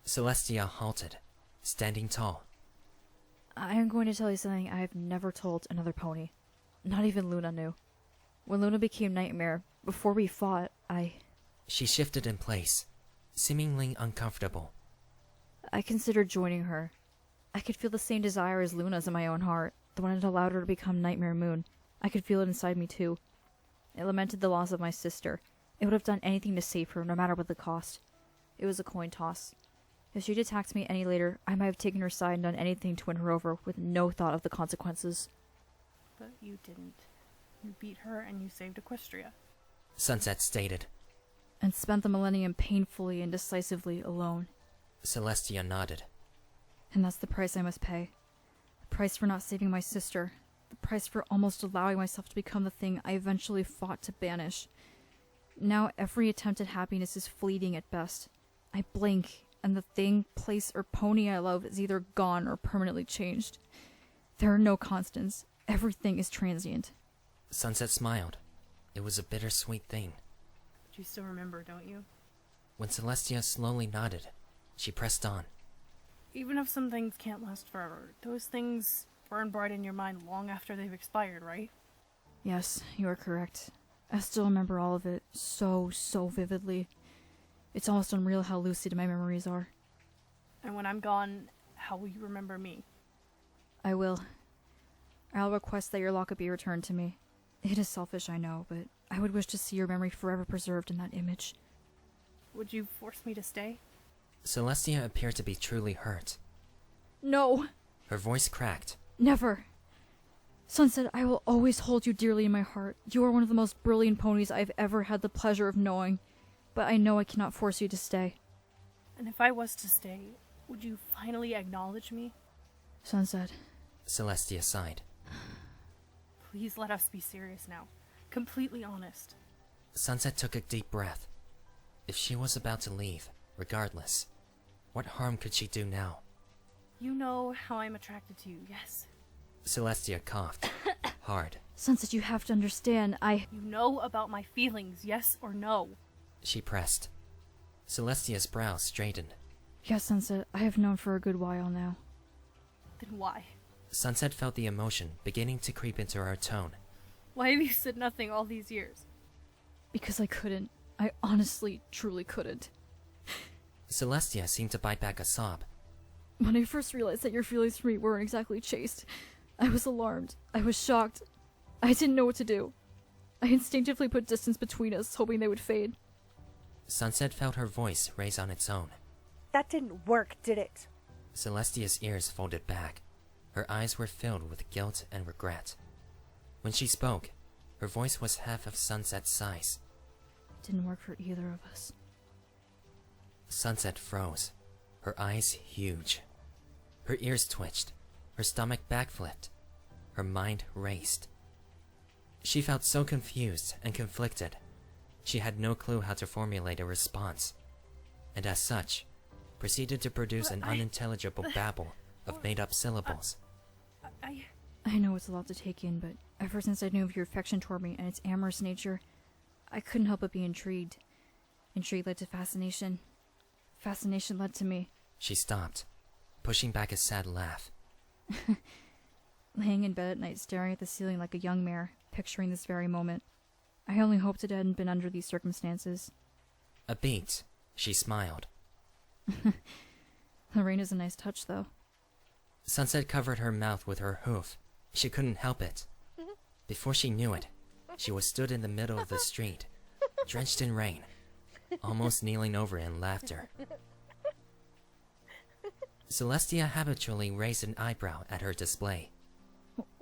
Celestia halted, standing tall. I am going to tell you something I have never told another pony. Not even Luna knew. When Luna became Nightmare, before we fought, She shifted in place, seemingly uncomfortable. I considered joining her. I could feel the same desire as Luna's in my own heart, the one that allowed her to become Nightmare Moon. I could feel it inside me too. It lamented the loss of my sister. It would have done anything to save her, no matter what the cost. It was a coin toss. If she'd attacked me any later, I might have taken her side and done anything to win her over, with no thought of the consequences. But you didn't. You beat her and you saved Equestria. Sunset stated. And spent the millennium painfully and decisively alone. Celestia nodded. And that's the price I must pay. The price for not saving my sister. The price for almost allowing myself to become the thing I eventually fought to banish. Now every attempt at happiness is fleeting at best. I blink, and the thing, place, or pony I love is either gone or permanently changed. There are no constants. Everything is transient. Sunset smiled. It was a bittersweet thing. But you still remember, don't you? When Celestia slowly nodded, she pressed on. Even if some things can't last forever, those things burn bright in your mind long after they've expired, right? Yes, you are correct. I still remember all of it so vividly. It's almost unreal how lucid my memories are. And when I'm gone, how will you remember me? I will. I'll request that your locket be returned to me. It is selfish, I know, but I would wish to see your memory forever preserved in that image. Would you force me to stay? Celestia appeared to be truly hurt. No! Her voice cracked. Never! Sunset, I will always hold you dearly in my heart. You are one of the most brilliant ponies I've ever had the pleasure of knowing. But I know I cannot force you to stay. And if I was to stay, would you finally acknowledge me? Sunset. Celestia sighed. Please let us be serious now. Completely honest. Sunset took a deep breath. If she was about to leave, regardless, what harm could she do now? You know how I'm attracted to you, yes? Celestia coughed. Hard. Sunset, you have to understand, You know about my feelings, yes or no? She pressed. Celestia's brow straightened. Yes, Sunset, I have known for a good while now. Then why? Sunset felt the emotion beginning to creep into her tone. Why have you said nothing all these years? Because I couldn't. I honestly, truly couldn't. Celestia seemed to bite back a sob. When I first realized that your feelings for me weren't exactly chaste, I was alarmed. I was shocked. I didn't know what to do. I instinctively put distance between us, hoping they would fade. Sunset felt her voice raise on its own. That didn't work, did it? Celestia's ears folded back. Her eyes were filled with guilt and regret. When she spoke, her voice was half of Sunset's size. It didn't work for either of us. Sunset froze, her eyes huge. Her ears twitched, her stomach backflipped, her mind raced. She felt so confused and conflicted. She had no clue how to formulate a response, and as such, proceeded to produce an unintelligible babble of made-up syllables. I know it's a lot to take in, but ever since I knew of your affection toward me and its amorous nature, I couldn't help but be intrigued. Intrigue led to fascination. Fascination led to me. She stopped, pushing back a sad laugh. Laying in bed at night staring at the ceiling like a young mare, picturing this very moment. I only hoped it hadn't been under these circumstances. A beat, she smiled. The rain is a nice touch, though. Sunset covered her mouth with her hoof. She couldn't help it. Before she knew it, she was stood in the middle of the street, drenched in rain, almost kneeling over in laughter. Celestia habitually raised an eyebrow at her display.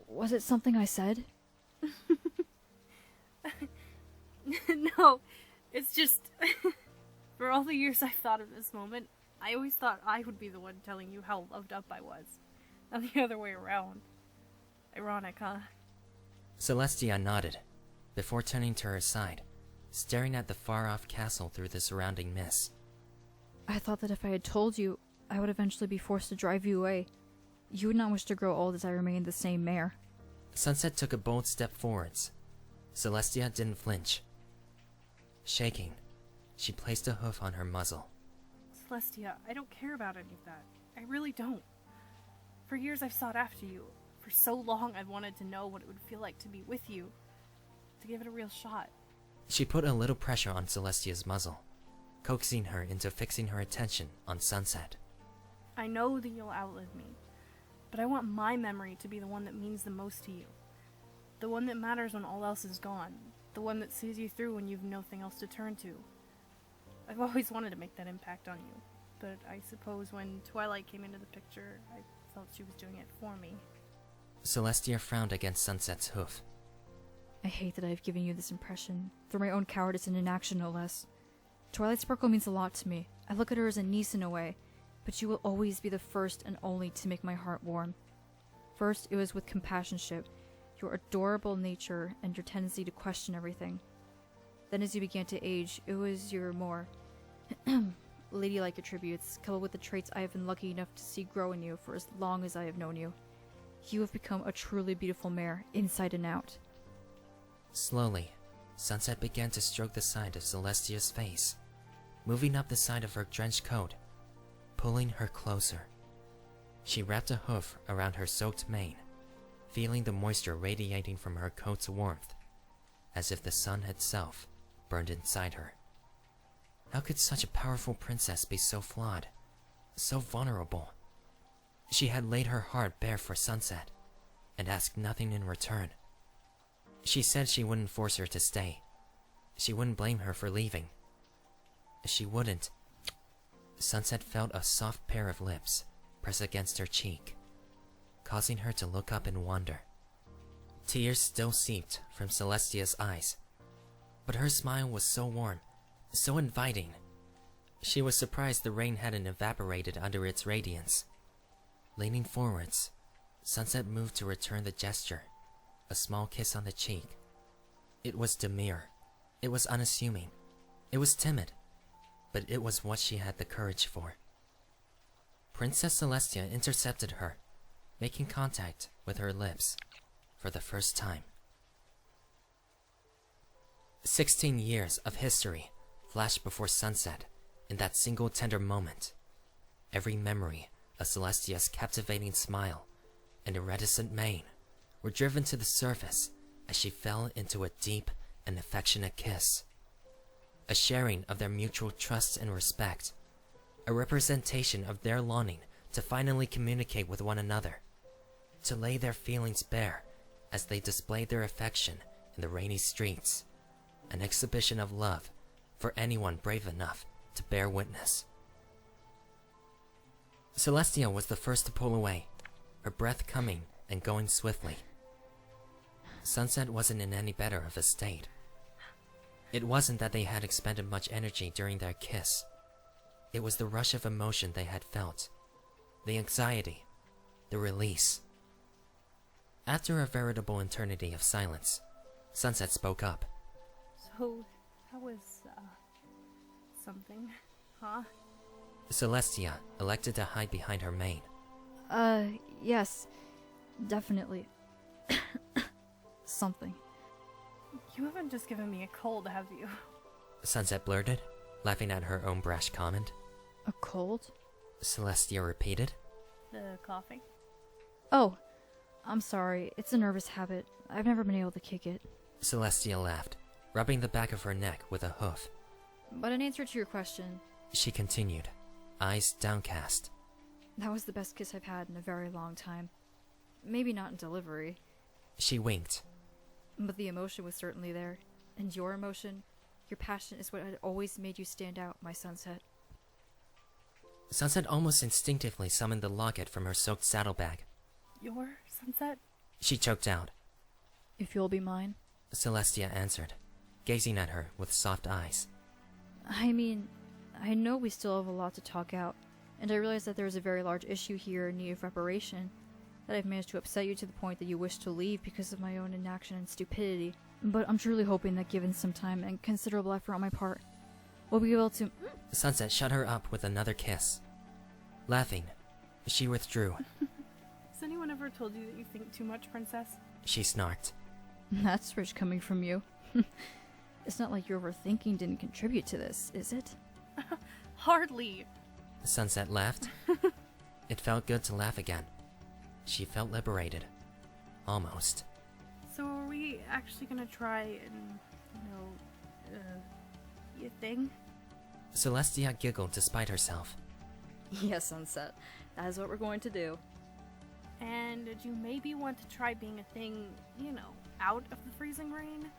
Was it something I said? No, it's just... For all the years I've thought of this moment, I always thought I would be the one telling you how loved up I was. Not the other way around. Ironic, huh? Celestia nodded, before turning to her side, staring at the far-off castle through the surrounding mist. I thought that if I had told you, I would eventually be forced to drive you away. You would not wish to grow old as I remained the same mare. Sunset took a bold step forwards. Celestia didn't flinch. Shaking, she placed a hoof on her muzzle. Celestia, I don't care about any of that. I really don't. For years I've sought after you. For so long I've wanted to know what it would feel like to be with you. To give it a real shot. She put a little pressure on Celestia's muzzle, coaxing her into fixing her attention on Sunset. I know that you'll outlive me, but I want my memory to be the one that means the most to you. The one that matters when all else is gone. The one that sees you through when you've nothing else to turn to. I've always wanted to make that impact on you, but I suppose when Twilight came into the picture, I felt she was doing it for me. Celestia frowned against Sunset's hoof. I hate that I have given you this impression, through my own cowardice and inaction no less. Twilight Sparkle means a lot to me. I look at her as a niece in a way, but you will always be the first and only to make my heart warm. First, it was with Compassionship, your adorable nature and your tendency to question everything. Then as you began to age, it was your more ladylike attributes, coupled with the traits I have been lucky enough to see grow in you for as long as I have known you. You have become a truly beautiful mare, inside and out. Slowly, Sunset began to stroke the side of Celestia's face, moving up the side of her drenched coat, pulling her closer. She wrapped a hoof around her soaked mane, feeling the moisture radiating from her coat's warmth, as if the sun itself burned inside her. How could such a powerful princess be so flawed, so vulnerable? She had laid her heart bare for Sunset, and asked nothing in return. She said she wouldn't force her to stay. She wouldn't blame her for leaving. She wouldn't. Sunset felt a soft pair of lips press against her cheek, causing her to look up in wonder. Tears still seeped from Celestia's eyes, but her smile was so warm, so inviting. She was surprised the rain hadn't evaporated under its radiance. Leaning forwards, Sunset moved to return the gesture, a small kiss on the cheek. It was demure. It was unassuming. It was timid, but it was what she had the courage for. Princess Celestia intercepted her, making contact with her lips for the first time. 16 years of history flashed before Sunset in that single tender moment. Every memory of Celestia's captivating smile and iridescent mane were driven to the surface as she fell into a deep and affectionate kiss. A sharing of their mutual trust and respect, a representation of their longing to finally communicate with one another, to lay their feelings bare as they displayed their affection in the rainy streets, an exhibition of love for anyone brave enough to bear witness. Celestia was the first to pull away, her breath coming and going swiftly. Sunset wasn't in any better of a state. It wasn't that they had expended much energy during their kiss. It was the rush of emotion they had felt, the anxiety, the release. After a veritable eternity of silence, Sunset spoke up. So, that was, something, huh? Celestia elected to hide behind her mane. Yes, definitely. Something. You haven't just given me a cold, have you? Sunset blurted, laughing at her own brash comment. A cold? Celestia repeated. The coughing? Oh, I'm sorry. It's a nervous habit. I've never been able to kick it. Celestia laughed, rubbing the back of her neck with a hoof. But in answer to your question, She continued, eyes downcast. that was the best kiss I've had in a very long time. Maybe not in delivery, She winked. but the emotion was certainly there. And your emotion, your passion is what had always made you stand out, my Sunset. Sunset almost instinctively summoned the locket from her soaked saddlebag. Your Sunset? She choked out. If you'll be mine. Celestia answered, gazing at her with soft eyes. I mean, I know we still have a lot to talk out, and I realize that there is a very large issue here in need of reparation, that I've managed to upset you to the point that you wish to leave because of my own inaction and stupidity. But I'm truly hoping that given some time and considerable effort on my part, we'll be able to... Sunset shut her up with another kiss. Laughing, she withdrew. Has anyone ever told you that you think too much, Princess? She snarked. That's rich coming from you. It's not like your overthinking didn't contribute to this, is it? Hardly. Sunset laughed. It felt good to laugh again. She felt liberated. Almost. So are we actually gonna try and, your thing? Celestia giggled despite herself. Yes, Sunset. That is what we're going to do. And did you maybe want to try being a thing, out of the freezing rain?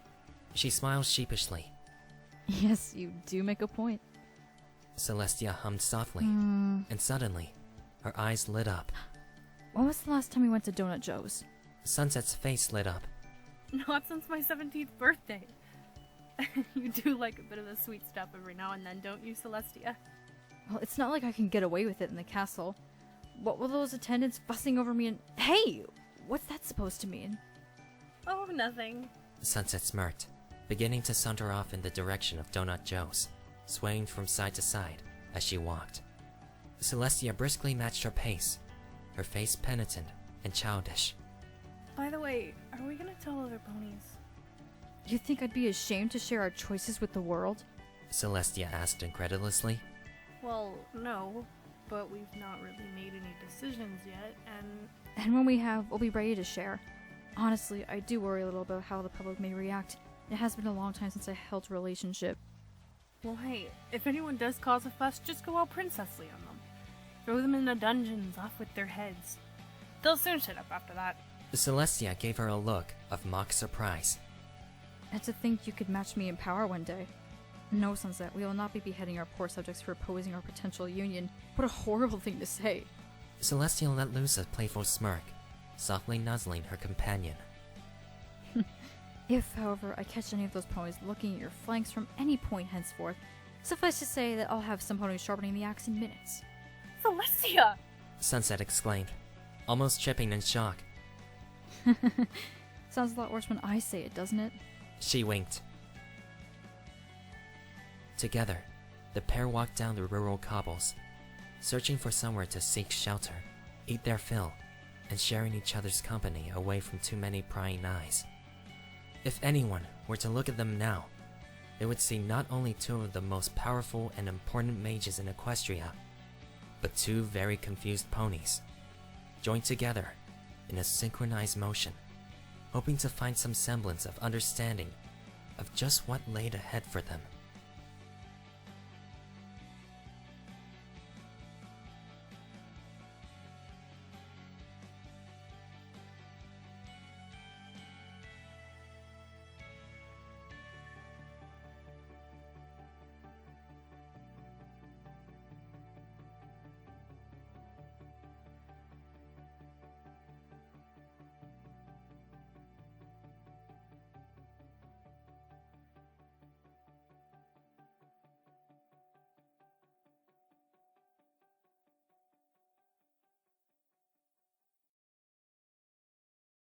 She smiled sheepishly. Yes, you do make a point. Celestia hummed softly, and suddenly, her eyes lit up. When was the last time we went to Donut Joe's? Sunset's face lit up. Not since my 17th birthday. You do like a bit of the sweet stuff every now and then, don't you, Celestia? Well, it's not like I can get away with it in the castle. What were those attendants fussing over me and... Hey! What's that supposed to mean? Oh, nothing. Sunset smirked, beginning to saunter off in the direction of Donut Joe's, swaying from side to side as she walked. Celestia briskly matched her pace, her face penitent and childish. By the way, are we gonna tell other ponies? You think I'd be ashamed to share our choices with the world? Celestia asked incredulously. Well, no, but we've not really made any decisions yet, And when we have, we'll be ready to share. Honestly, I do worry a little about how the public may react. It has been a long time since I held a relationship. well, hey, if anyone does cause a fuss, just go all princessly on them. Throw them in the dungeons, off with their heads. They'll soon shut up after that. Celestia gave her a look of mock surprise. And to think you could match me in power one day. No, Sunset, we will not be beheading our poor subjects for opposing our potential union. What a horrible thing to say. Celestia let loose a playful smirk, softly nuzzling her companion. If, however, I catch any of those ponies looking at your flanks from any point henceforth, suffice to say that I'll have some ponies sharpening the axe in minutes. Celestia! Sunset exclaimed, almost tripping in shock. Sounds a lot worse when I say it, doesn't it? She winked. Together, the pair walked down the rural cobbles, searching for somewhere to seek shelter, eat their fill, and sharing each other's company away from too many prying eyes. If anyone were to look at them now, they would see not only two of the most powerful and important mages in Equestria, but two very confused ponies, joined together in a synchronized motion, hoping to find some semblance of understanding of just what laid ahead for them.